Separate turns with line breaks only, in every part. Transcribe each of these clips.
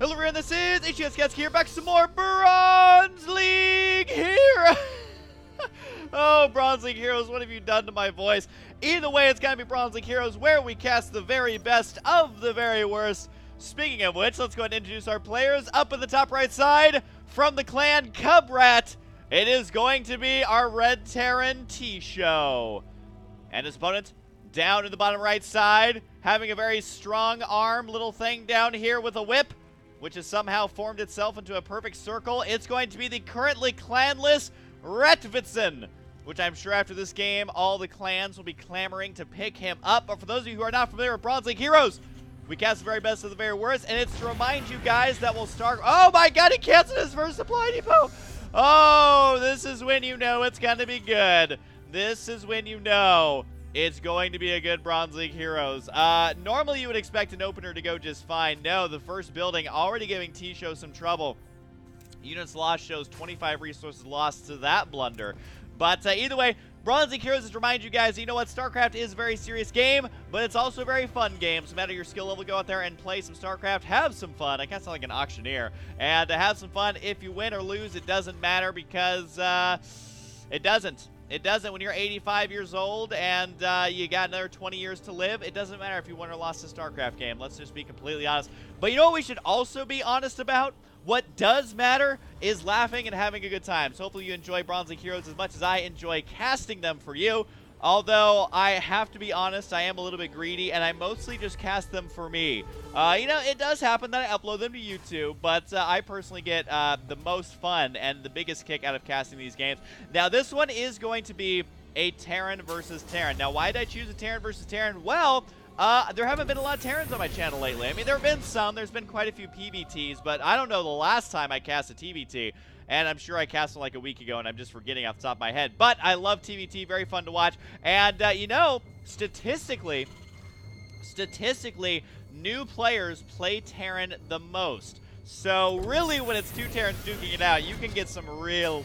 Hello everyone, this is HuskyStarcraft here, back some more Bronze League Heroes. Oh, Bronze League Heroes, what have you done to my voice? Either way, it's gotta be Bronze League Heroes, where we cast the very best of the very worst. Speaking of which, let's go ahead and introduce our players. Up in the top right side, from the clan Cub Rat, it is going to be our Red Terran Tisho. And his opponent, down in the bottom right side, having a very strong arm little thing down here with a whip, which has somehow formed itself into a perfect circle. It's going to be the currently clanless Retvizan, which I'm sure after this game, all the clans will be clamoring to pick him up. But for those of you who are not familiar with Bronze League Heroes, we cast the very best of the very worst, and it's to remind you guys that we'll start... Oh my god, he canceled his first supply depot! Oh, this is when you know it's gonna be good. This is when you know it's going to be a good Bronze League Heroes. Normally you would expect an opener to go just fine. No, the first building already giving Tisho some trouble. Units lost shows 25 resources lost to that blunder. But either way, Bronze League Heroes is to remind you guys, you know what, StarCraft is a very serious game, but it's also a very fun game. So no matter your skill level, go out there and play some StarCraft, have some fun. I kind of sound like an auctioneer. And have some fun. If you win or lose, it doesn't matter because it doesn't. It doesn't when you're 85 years old and you got another 20 years to live. It doesn't matter if you won or lost a StarCraft game. Let's just be completely honest. But you know what we should also be honest about? What does matter is laughing and having a good time. So hopefully you enjoy Bronze League Heroes as much as I enjoy casting them for you. Although, I have to be honest, I am a little bit greedy, and I mostly just cast them for me. You know, it does happen that I upload them to YouTube, but I personally get the most fun and the biggest kick out of casting these games. Now, this one is going to be a Terran versus Terran. Now, why did I choose a Terran versus Terran? Well, there haven't been a lot of Terrans on my channel lately. I mean, there have been some. There's been quite a few PBTs, but I don't know the last time I cast a TBT. And I'm sure I cast them like a week ago, and I'm just forgetting off the top of my head. But I love TBT, very fun to watch. And, you know, statistically, new players play Terran the most. So, really, when it's two Terrans duking it out, you can get some real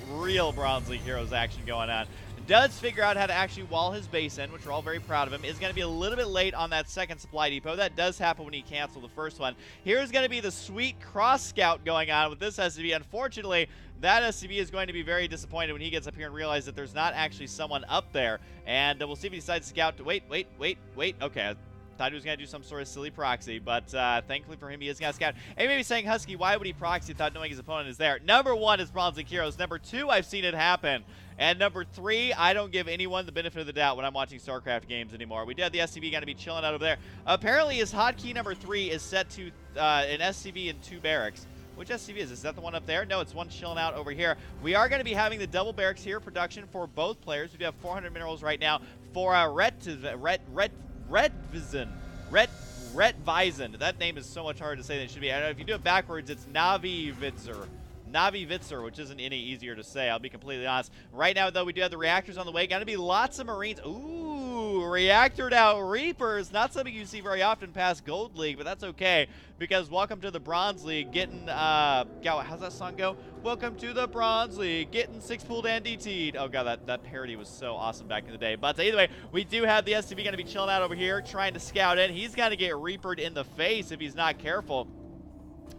Bronze League Heroes action going on. Does figure out how to actually wall his base in, which we're all very proud of him. Is going to be a little bit late on that second supply depot. That does happen when he canceled the first one. Here's going to be the sweet cross scout going on with this SCV. Unfortunately, that SCV is going to be very disappointed when he gets up here and realizes that there's not actually someone up there. And we'll see if he decides to scout. Wait. Okay. Thought he was going to do some sort of silly proxy, but thankfully for him, he is going to scout. And he may be saying, Husky, why would he proxy without knowing his opponent is there? Number one is Bronze League Heroes. Number two, I've seen it happen. And number three, I don't give anyone the benefit of the doubt when I'm watching StarCraft games anymore. We do have the SCV going to be chilling out over there. Apparently, his hotkey number 3 is set to an SCV in 2 barracks. Which SCV is? Is that the one up there? No, it's one chilling out over here. We are going to be having the double barracks here, production for both players. We do have 400 minerals right now for Retvizan. Retvizan. That name is so much harder to say than it should be. I know if you do it backwards, it's Navivitzer, which isn't any easier to say, I'll be completely honest. Right now, though, we do have the reactors on the way. Gonna be lots of Marines. Ooh, reactored out Reapers. Not something you see very often past Gold League, but that's okay, because welcome to the Bronze League, getting, God, how's that song go? Welcome to the Bronze League, getting 6-pooled and DT'd. Oh, God, that parody was so awesome back in the day. But either way, we do have the SCV gonna be chilling out over here, trying to scout in. He's gonna get Reapered in the face if he's not careful.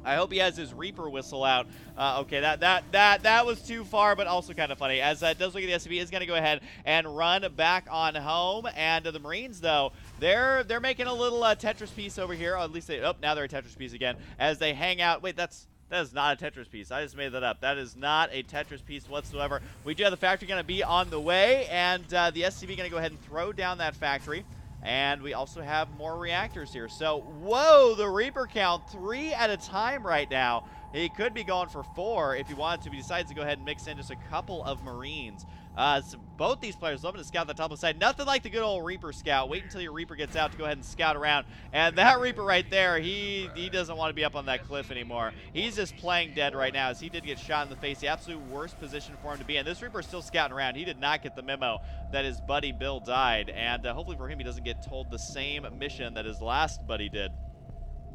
I hope he has his Reaper whistle out. Okay, that was too far, but also kind of funny. As does look at the SCV, is going to go ahead and run back on home. And the Marines, though, they're making a little Tetris piece over here. Or at least they, oh, now they're a Tetris piece again. As they hang out. Wait, that is not a Tetris piece. I just made that up. That is not a Tetris piece whatsoever. We do have the factory going to be on the way, and the SCV going to go ahead and throw down that factory. And we also have more reactors here. So, whoa, the Reaper count 3 at a time right now. He could be going for 4 if he wanted to, but he decides to go ahead and mix in just a couple of Marines. So both these players loving to scout the top of the side. Nothing like the good old Reaper scout. Wait until your Reaper gets out to go ahead and scout around. And that Reaper right there, he doesn't want to be up on that cliff anymore. He's just playing dead right now, as he did get shot in the face. The absolute worst position for him to be in. This Reaper is still scouting around. He did not get the memo that his buddy Bill died. And hopefully for him, he doesn't get told the same mission that his last buddy did,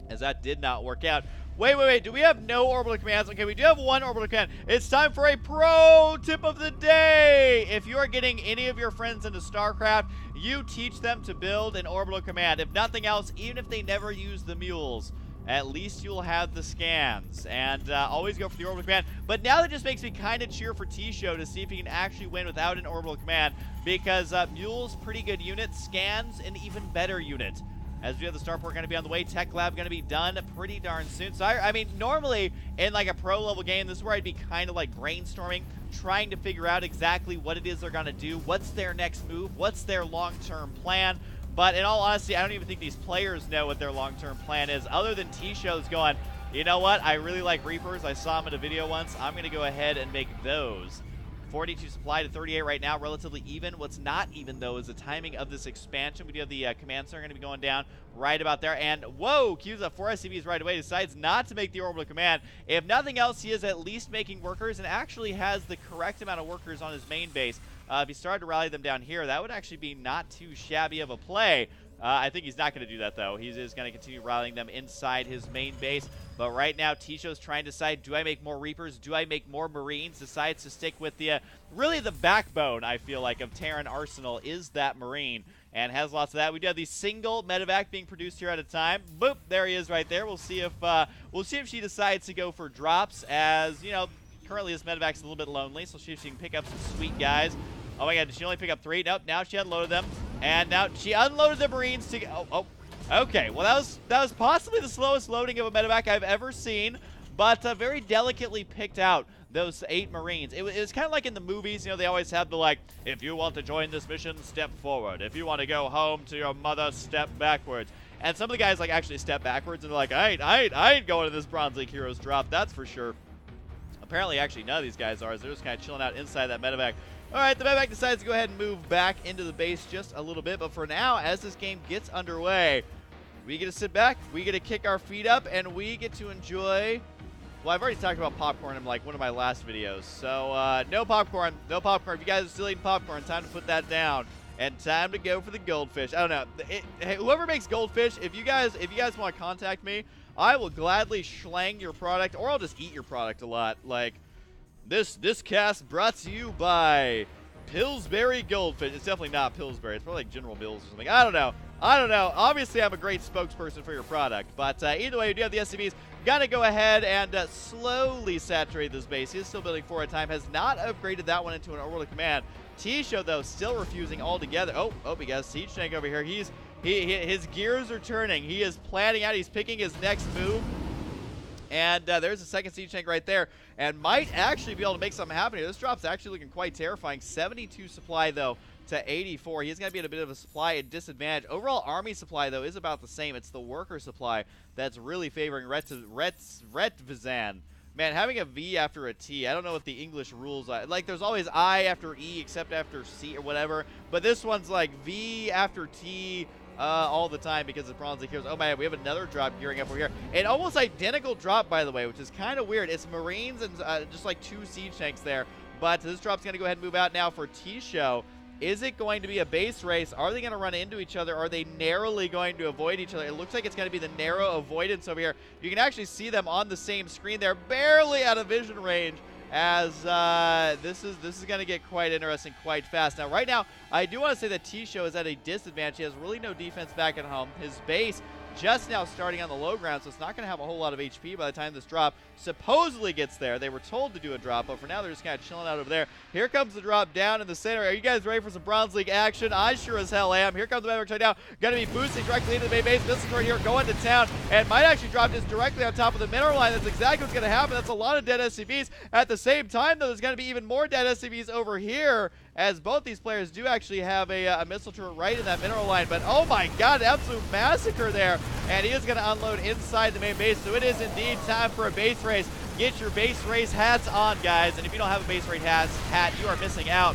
as that did not work out. Wait. Do we have no orbital commands? Okay, we do have one orbital command. It's time for a pro tip of the day. If you are getting any of your friends into StarCraft, you teach them to build an orbital command. If nothing else, even if they never use the mules, at least you'll have the scans. And always go for the orbital command. But now that just makes me kind of cheer for Tisho to see if he can actually win without an orbital command, because Mule's pretty good unit, scans an even better unit. As we have the starport going to be on the way, tech lab going to be done pretty darn soon. So I mean, normally in like a pro level game, this is where I'd be kind of like brainstorming, trying to figure out exactly what it is they're going to do, what's their next move, what's their long-term plan. But in all honesty, I don't even think these players know what their long-term plan is, other than Tisho's going, you know what, I really like Reapers. I saw them in a video once. I'm going to go ahead and make those. 42 supply to 38 right now, relatively even. What's not even, though, is the timing of this expansion. We do have the command center going to be going down right about there. And, whoa, queues up 4 SCVs right away, decides not to make the orbital command. If nothing else, he is at least making workers and actually has the correct amount of workers on his main base. If he started to rally them down here, that would actually be not too shabby of a play. I think he's not going to do that, though. He's just going to continue rallying them inside his main base. But right now, Tisho's trying to decide, do I make more Reapers? Do I make more Marines? Decides to stick with the, really the backbone, I feel like, of Terran Arsenal is that Marine. And has lots of that. We do have the single medevac being produced here at a time. Boop, there he is right there. We'll see if she decides to go for drops, as, you know, currently this medevac's a little bit lonely. So see if she can pick up some sweet guys. Oh my god, did she only pick up 3? Nope, now she unloaded them. And now she unloaded the Marines to okay, well that was possibly the slowest loading of a medevac I've ever seen, but very delicately picked out those 8 Marines. It was kind of like in the movies, you know, they always have the like, if you want to join this mission, step forward. If you want to go home to your mother, step backwards. And some of the guys like actually step backwards and they're like, I ain't going to this Bronze League Heroes drop, that's for sure. Apparently, actually, none of these guys are, as they're just kind of chilling out inside that medevac. All right, the medevac decides to go ahead and move back into the base just a little bit. But for now, as this game gets underway, we get to sit back, we get to kick our feet up, and we get to enjoy... Well, I've already talked about popcorn in like one of my last videos. So, no popcorn, no popcorn. If you guys are still eating popcorn, time to put that down. And time to go for the goldfish. I don't know. Hey, whoever makes goldfish, if you guys want to contact me, I will gladly schlang your product, or I'll just eat your product a lot. Like, this cast brought to you by Pillsbury Goldfish. It's definitely not Pillsbury. It's probably like General Mills or something. I don't know. Obviously, I'm a great spokesperson for your product. But either way, we do have the SCVs. Gonna go ahead and slowly saturate this base. He is still building 4 at a time. Has not upgraded that one into an orbital command. Tisho, though, still refusing altogether. Oh, we got a siege tank over here. His gears are turning. He is planning out. He's picking his next move. And there's a second siege tank right there. And might actually be able to make something happen here. This drop's actually looking quite terrifying. 72 supply, though, to 84. He's going to be at a bit of a supply disadvantage. Overall army supply, though, is about the same. It's the worker supply that's really favoring Retvizan. Man, having a V after a T, I don't know what the English rules are. Like, there's always I after E except after C or whatever. But this one's like V after T all the time because of Bronze League Heroes. Oh, man, we have another drop gearing up over here. An almost identical drop, by the way, which is kind of weird. It's Marines and just like 2 siege tanks there. But this drop's going to go ahead and move out now for Tisho. Is it going to be a base race? Are they going to run into each other? Are they narrowly going to avoid each other? It looks like it's going to be the narrow avoidance over here. You can actually see them on the same screen. They're barely out of vision range, as this is going to get quite interesting quite fast. Now, right now, I do want to say that Tisho is at a disadvantage. He has really no defense back at home. His base just now starting on the low ground, so it's not going to have a whole lot of HP by the time this drop supposedly gets there. They were told to do a drop, but for now they're just kind of chilling out over there. Here comes the drop down in the center. Are you guys ready for some Bronze League action? I sure as hell am. Here comes the Mavericks right now. Going to be boosting directly into the main base. This is right here going to town, and might actually drop just directly on top of the mineral line. That's exactly what's going to happen. That's a lot of dead SCVs. At the same time, though, there's going to be even more dead SCVs over here, as both these players do actually have a missile turret right in that mineral line. But oh my god, absolute massacre there. And he is going to unload inside the main base. So it is indeed time for a base race. Get your base race hats on, guys. And if you don't have a base race hat, you are missing out.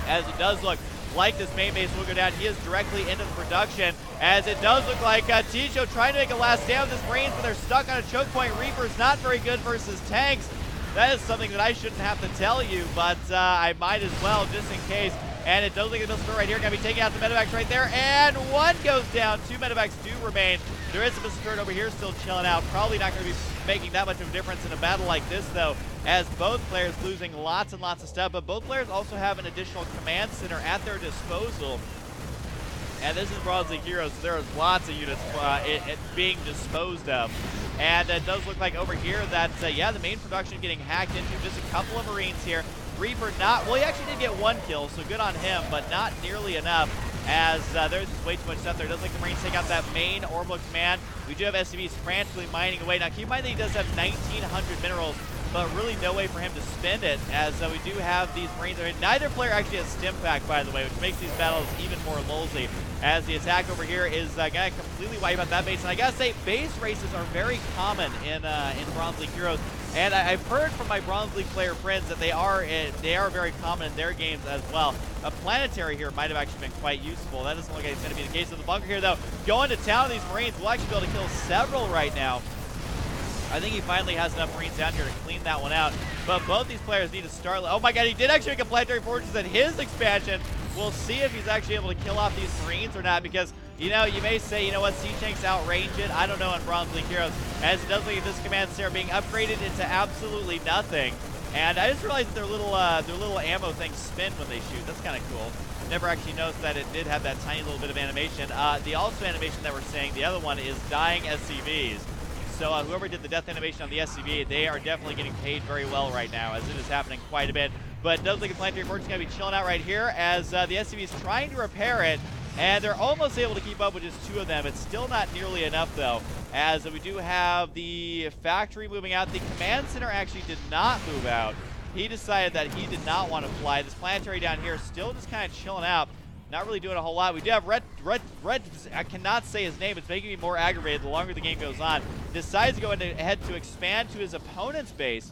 As it does look like this main base will go down. He is directly into the production, as it does look like Tisho trying to make a last stand with his Marines, but they're stuck on a choke point. Reaper's not very good versus tanks. That is something that I shouldn't have to tell you, but I might as well, just in case. And it does look like the missile turret right here. Going to be taking out the medevacs right there. And one goes down. 2 medevacs do remain. There is a missile turret over here still chilling out. Probably not going to be making that much of a difference in a battle like this, though, as both players losing lots and lots of stuff. But both players also have an additional command center at their disposal. And this is Bronze League Heroes, so there's lots of units being disposed of. And it does look like over here that, yeah, the main production getting hacked into. Just a couple of Marines here. Reaper not, well, he actually did get 1 kill, so good on him, but not nearly enough, as there's just way too much stuff there. It does like the Marines take out that main orbital command. We do have SCVs frantically mining away. Now, keep in mind that he does have 1,900 minerals, but really no way for him to spend it, as we do have these Marines. Neither player actually has stim pack, by the way, which makes these battles even more lolsy, as the attack over here is going to completely wipe out that base. And I gotta say, base races are very common in Bronze League Heroes, and I've heard from my Bronze League player friends that they are very common in their games as well. A planetary here might have actually been quite useful. That doesn't look like it's going to be the case with the bunker here, though. Going to town, these Marines will actually be able to kill several right now. I think he finally has enough Marines down here to clean that one out. But both these players need to start. Oh my god, he did actually make a planetary fortress in his expansion. We'll see if he's actually able to kill off these Marines or not, because, you know, you may say, you know what, siege tanks outrange it. I don't know in Bronze League Heroes, as it does look at this command center being upgraded into absolutely nothing. And I just realized that their little ammo things spin when they shoot. That's kind of cool. Never actually noticed that it did have that tiny little bit of animation. The also animation that we're seeing, the other one, is dying SCVs. So whoever did the death animation on the SCV, they are definitely getting paid very well right now, as it is happening quite a bit. But it does look like a planetary fortress is going to be chilling out right here, as the SCV is trying to repair it, and they're almost able to keep up with just 2 of them. It's still not nearly enough, though, as we do have the factory moving out. The command center actually did not move out. He decided that he did not want to fly. This planetary down here is still just kind of chilling out. Not really doing a whole lot. We do have Red, I cannot say his name. It's making me more aggravated the longer the game goes on. Decides to go ahead to expand to his opponent's base.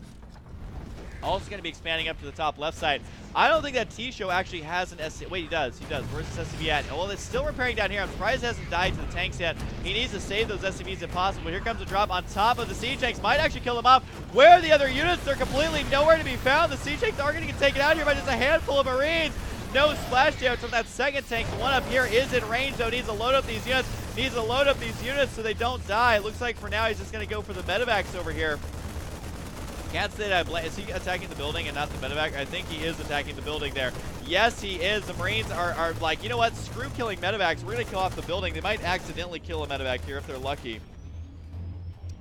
Also going to be expanding up to the top left side. I don't think that Tisho actually has an SCV. Wait, he does. He does. Where's this SCV at? Well, it's still repairing down here. I'm surprised it hasn't died to the tanks yet. He needs to save those SCVs if possible. Here comes a drop on top of the siege tanks. Might actually kill them off. Where are the other units? They're completely nowhere to be found. The siege tanks are going to get taken out here by just a handful of Marines. No splash damage from that second tank. The one up here is in range, though. Needs to load up these units. Needs to load up these units so they don't die. It looks like for now he's just going to go for the medevacs over here. Can't say that is he attacking the building and not the medevac? I think he is attacking the building there. Yes, he is. The Marines are like, you know what? Screw killing medevacs. We're going to kill off the building. They might accidentally kill a medevac here if they're lucky.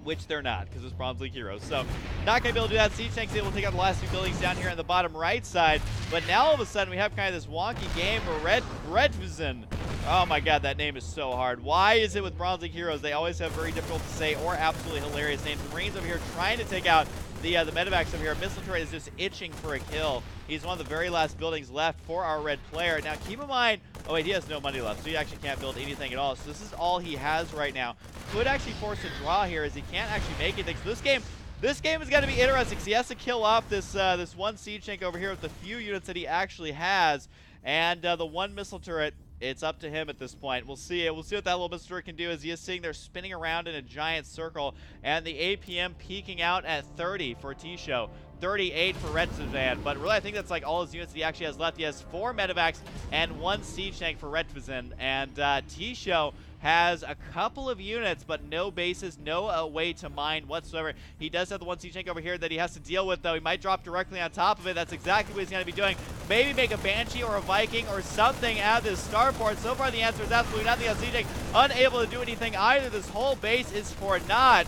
Which they're not, because it's Bronze League Heroes. So, not going to be able to do that. Siege Tank's able to take out the last 2 buildings down here on the bottom right side. But now, all of a sudden, we have kind of this wonky game where Retvizan. Oh my god, that name is so hard. Why is it with Bronze League Heroes? They always have very difficult to say or absolutely hilarious names. The Marines over here trying to take out the medevacs over here. Missile turret is just itching for a kill. He's one of the very last buildings left for our red player. Now, keep in mind, oh wait, he has no money left, so he actually can't build anything at all. So this is all he has right now. Could actually force a draw here, as he can't actually make anything. So this game is going to be interesting, because he has to kill off this this one siege tank over here with the few units that he actually has, and the one missile turret. It's up to him at this point. We'll see it. We'll see what that little missile turret can do, as he is sitting there spinning around in a giant circle, and the APM peaking out at 30 for Tisho. 38 for Retvizan, but really I think that's like all his units that he actually has left. He has 4 medevacs and 1 siege tank for Retvizan, and Tisho has a couple of units, but no bases, no way to mine whatsoever. He does have the 1 siege tank over here that he has to deal with, though. He might drop directly on top of it. That's exactly what he's going to be doing. Maybe make a Banshee or a Viking or something out of this starport. So far, the answer is absolutely nothing. Siege tank unable to do anything either. This whole base is for naught.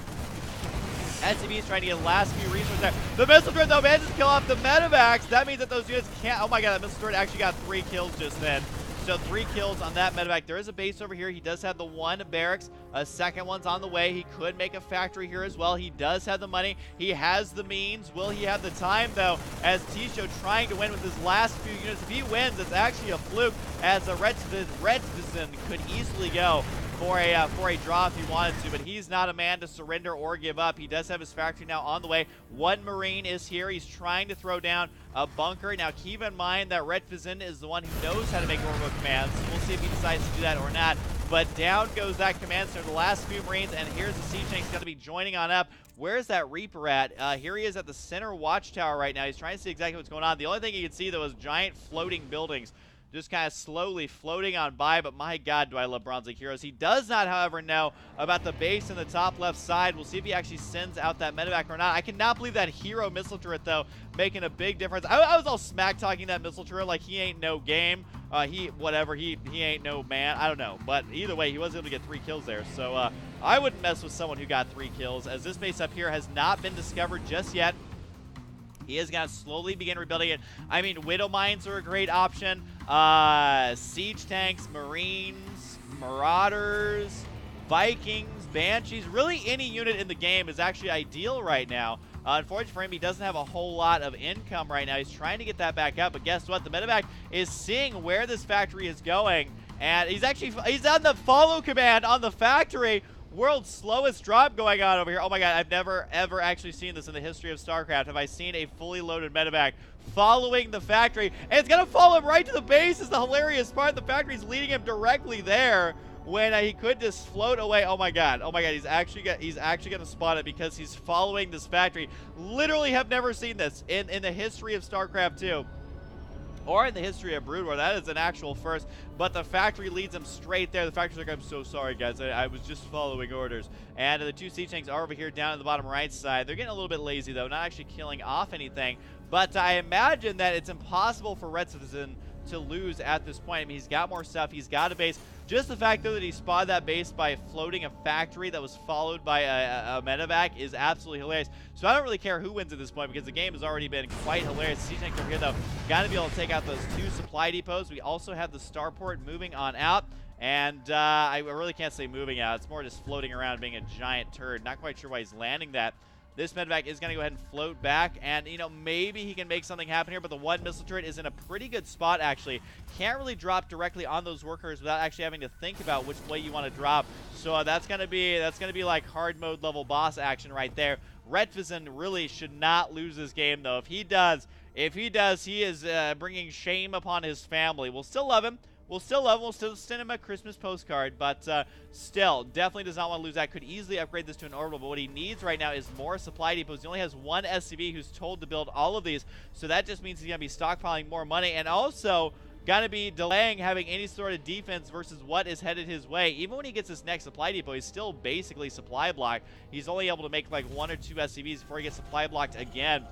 SCV is trying to get the last few resources there. The missile turret, though, manages to kill off the medevacs. That means that those units can't. Oh my god, that missile turret actually got 3 kills just then. So 3 kills on that medevac. There is a base over here. He does have the 1 barracks. A second one's on the way. He could make a factory here as well. He does have the money. He has the means. Will he have the time, though, as Tisho trying to win with his last few units? If he wins, it's actually a fluke, as a Retvizan could easily go for a draw if he wanted to, but he's not a man to surrender or give up. He does have his factory now on the way. 1 Marine is here. He's trying to throw down a bunker. Now, keep in mind that Retvizan is the one who knows how to make orbital commands. We'll see if he decides to do that or not. But down goes that command center, the last few Marines, and here's the siege tank's going to be joining on up. Where's that Reaper at? Here he is at the center watchtower right now. He's trying to see exactly what's going on. The only thing he could see, though, was giant floating buildings just kind of slowly floating on by, but my god, do I love Bronze League Heroes. He does not, however, know about the base in the top left side. We'll see if he actually sends out that medevac or not. I cannot believe that hero missile turret, though, making a big difference. I was all smack-talking that missile turret like he ain't no game. whatever, he ain't no man. I don't know. But either way, he was able to get 3 kills there. So I wouldn't mess with someone who got 3 kills, as this base up here has not been discovered just yet. He is going to slowly begin rebuilding it. I mean, Widow Mines are a great option. Siege tanks, Marines, Marauders, Vikings, Banshees. Really, any unit in the game is actually ideal right now. Unfortunately for him, he doesn't have a whole lot of income right now. He's trying to get that back up, but guess what? The medevac is seeing where this factory is going, and he's on the follow command on the factory. World's slowest drop going on over here. Oh my god, I've never ever actually seen this in the history of StarCraft. Have I seen a fully loaded medevac following the factory? And it's gonna follow him right to the base is the hilarious part. The factory's leading him directly there when he could just float away. Oh my god, he's actually gonna spot it because he's following this factory. Literally have never seen this in the history of StarCraft 2. Or in the history of Brood War. That is an actual first, but the factory leads him straight there. The factory's like, I'm so sorry, guys. I was just following orders. And the 2 siege tanks are over here down at the bottom right side. They're getting a little bit lazy, though, not actually killing off anything. But I imagine that it's impossible for Retvizan to lose at this point. I mean, he's got more stuff. He's got a base. Just the fact, though, that he spotted that base by floating a factory that was followed by a medevac is absolutely hilarious. So I don't really care who wins at this point because the game has already been quite hilarious. Siege tanks over here, though, got to be able to take out those 2 supply depots. We also have the starport moving on out. And I really can't say moving out. It's more just floating around being a giant turd. Not quite sure why he's landing that. This medevac is going to go ahead and float back, and, you know, maybe he can make something happen here, but the 1 missile turret is in a pretty good spot, actually. Can't really drop directly on those workers without actually having to think about which way you want to drop. So that's going to be like hard mode level boss action right there. Retvizan really should not lose this game, though. If he does, he is bringing shame upon his family. We'll still love him. We'll still send him a Christmas postcard, but still, definitely does not want to lose that. Could easily upgrade this to an orbital, but what he needs right now is more supply depots. He only has 1 SCV who's told to build all of these, so that just means he's going to be stockpiling more money, and also going to be delaying having any sort of defense versus what is headed his way. Even when he gets his next supply depot, he's still basically supply blocked. He's only able to make like 1 or 2 SCVs before he gets supply blocked again.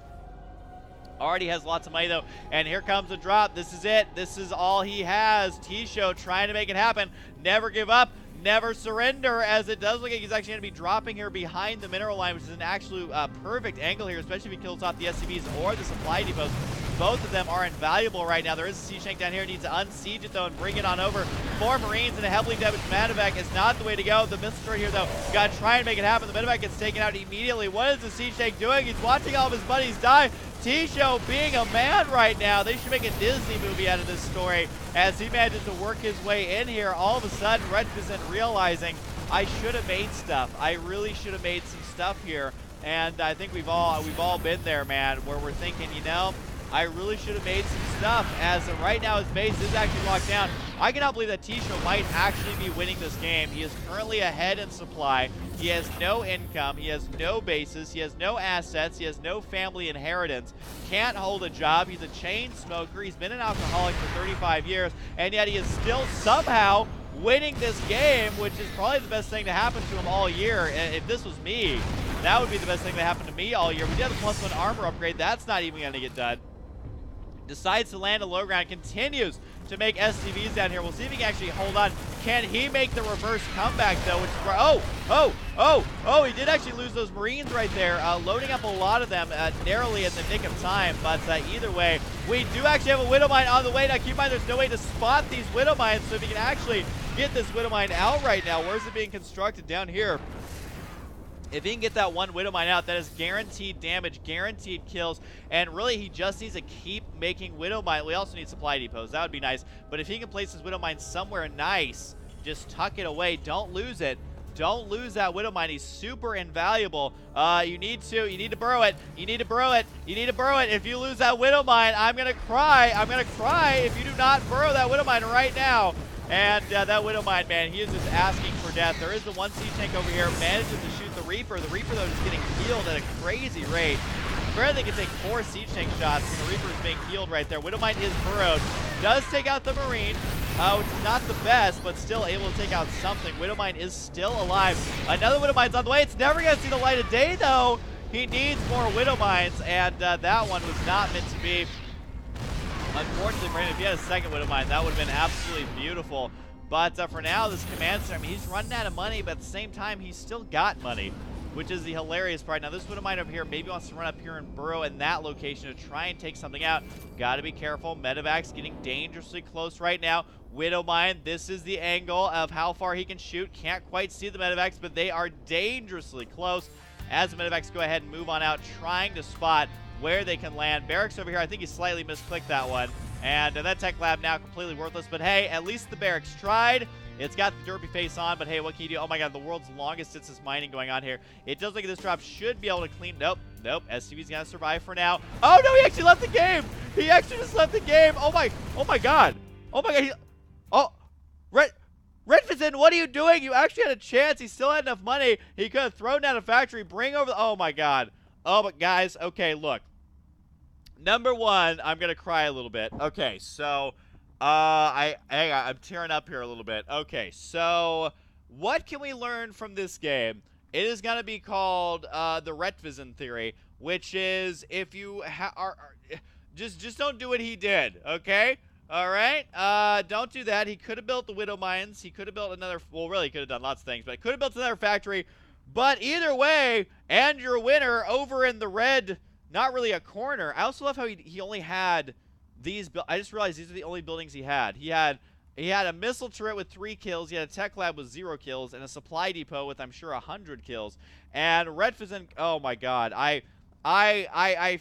Already has lots of money, though, and here comes the drop. This is it. This is all he has. Tisho trying to make it happen. Never give up. Never surrender, as it does look like he's actually going to be dropping here behind the mineral line, which is an absolute perfect angle here, especially if he kills off the SCVs or the supply depots. Both of them are invaluable right now. There is a siege tank down here. Needs to unsiege it, though, and bring it on over. 4 Marines and a heavily damaged medevac is not the way to go. The missile turret here, though, got to try and make it happen. The medevac gets taken out immediately. What is the siege tank doing? He's watching all of his buddies die. Tisho being a man right now. They should make a Disney movie out of this story as he manages to work his way in here. All of a sudden, Retvizan realizing, I should have made stuff. I really should have made some stuff here. And I think we've all been there, man, where we're thinking, you know, I really should have made some stuff, as right now his base is actually locked down. I cannot believe that Tisho might actually be winning this game. He is currently ahead in supply. He has no income. He has no bases. He has no assets. He has no family inheritance. Can't hold a job. He's a chain smoker. He's been an alcoholic for 35 years, and yet he is still somehow winning this game, which is probably the best thing to happen to him all year. If this was me, that would be the best thing that happened to me all year. We did have a +1 armor upgrade. That's not even going to get done. Decides to land a low ground, continues to make SCVs down here. We'll see if he can actually hold on. Can he make the reverse comeback, though? Which is, he did actually lose those Marines right there, loading up a lot of them narrowly in the nick of time. But either way, we do actually have a Widow Mine on the way. Now, keep in mind, there's no way to spot these Widow Mines, so if he can actually get this Widow Mine out right now, where's it being constructed? Down here. If he can get that 1 Widow Mine out, that is guaranteed damage, guaranteed kills, and really he just needs to keep making Widow Mine. We also need supply depots. That would be nice. But if he can place his Widow Mine somewhere nice, just tuck it away. Don't lose it. Don't lose that Widow Mine. He's super invaluable. You need to burrow it. You need to burrow it. You need to burrow it. If you lose that Widow Mine, I'm going to cry. I'm going to cry if you do not burrow that Widow Mine right now. And that Widow Mine, man, he is just asking for death. There is the 1 siege tank over here, manages to shoot the Reaper. The Reaper, though, is getting healed at a crazy rate. Apparently, they can take 4 siege tank shots, and the Reaper is being healed right there. Widow Mine is burrowed. Does take out the Marine, which is not the best, but still able to take out something. Widow Mine is still alive. Another Widow Mine's on the way. It's never going to see the light of day, though. He needs more Widow Mines, and that one was not meant to be. Unfortunately for him, if he had a second Widow Mine, that would have been absolutely beautiful. But for now, this Command Center, I mean, he's running out of money, but at the same time, he's still got money, which is the hilarious part. Now, this Widow Mine over here maybe wants to run up here and burrow in that location to try and take something out. Gotta be careful. Medevac's getting dangerously close right now. Widow Mine, this is the angle of how far he can shoot. Can't quite see the Medevacs, but they are dangerously close. As the Medevacs go ahead and move on out, trying to spot where they can land. Barracks over here, I think he slightly misclicked that one. And that Tech Lab now completely worthless. But hey, at least the Barracks tried. It's got the derpy face on, but hey, what can you do? Oh my god, the world's longest distance mining going on here. It does look like this drop should be able to clean. Nope. SCV's gonna survive for now. Oh no, he actually left the game. He actually just left the game. Oh my god. Retvizan, what are you doing? You actually had a chance. He still had enough money. He could have thrown down a factory, bring over the, oh my god. Oh, but guys, okay, look. Number one, I'm going to cry a little bit. Okay, so, hang on, I'm tearing up here a little bit. Okay, so, what can we learn from this game? It is going to be called, the Retvizan theory, which is, if you just don't do what he did, okay? All right, don't do that. He could have built the Widow Mines. He could have built another, well, really, he could have done lots of things, but he could have built another factory. But either way, and your winner over in the red, not really a corner. I also love how he only had these, I just realized these are the only buildings he had. He had a missile turret with 3 kills, he had a tech lab with 0 kills, and a supply depot with, I'm sure, 100 kills. And Retvizan, oh my god, I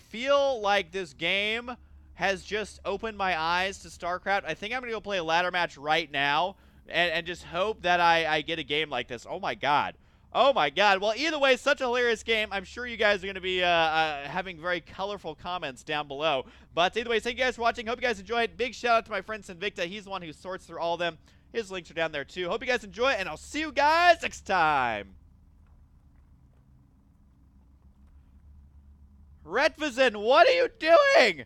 feel like this game has just opened my eyes to StarCraft. I think I'm going to go play a ladder match right now and just hope that I get a game like this. Oh, my God. Oh, my God. Well, either way, such a hilarious game. I'm sure you guys are going to be having very colorful comments down below. But either way, thank you guys for watching. Hope you guys enjoyed. Big shout out to my friend Sinvicta. He's the one who sorts through all of them. His links are down there, too. Hope you guys enjoy, and I'll see you guys next time. Retvizan, what are you doing?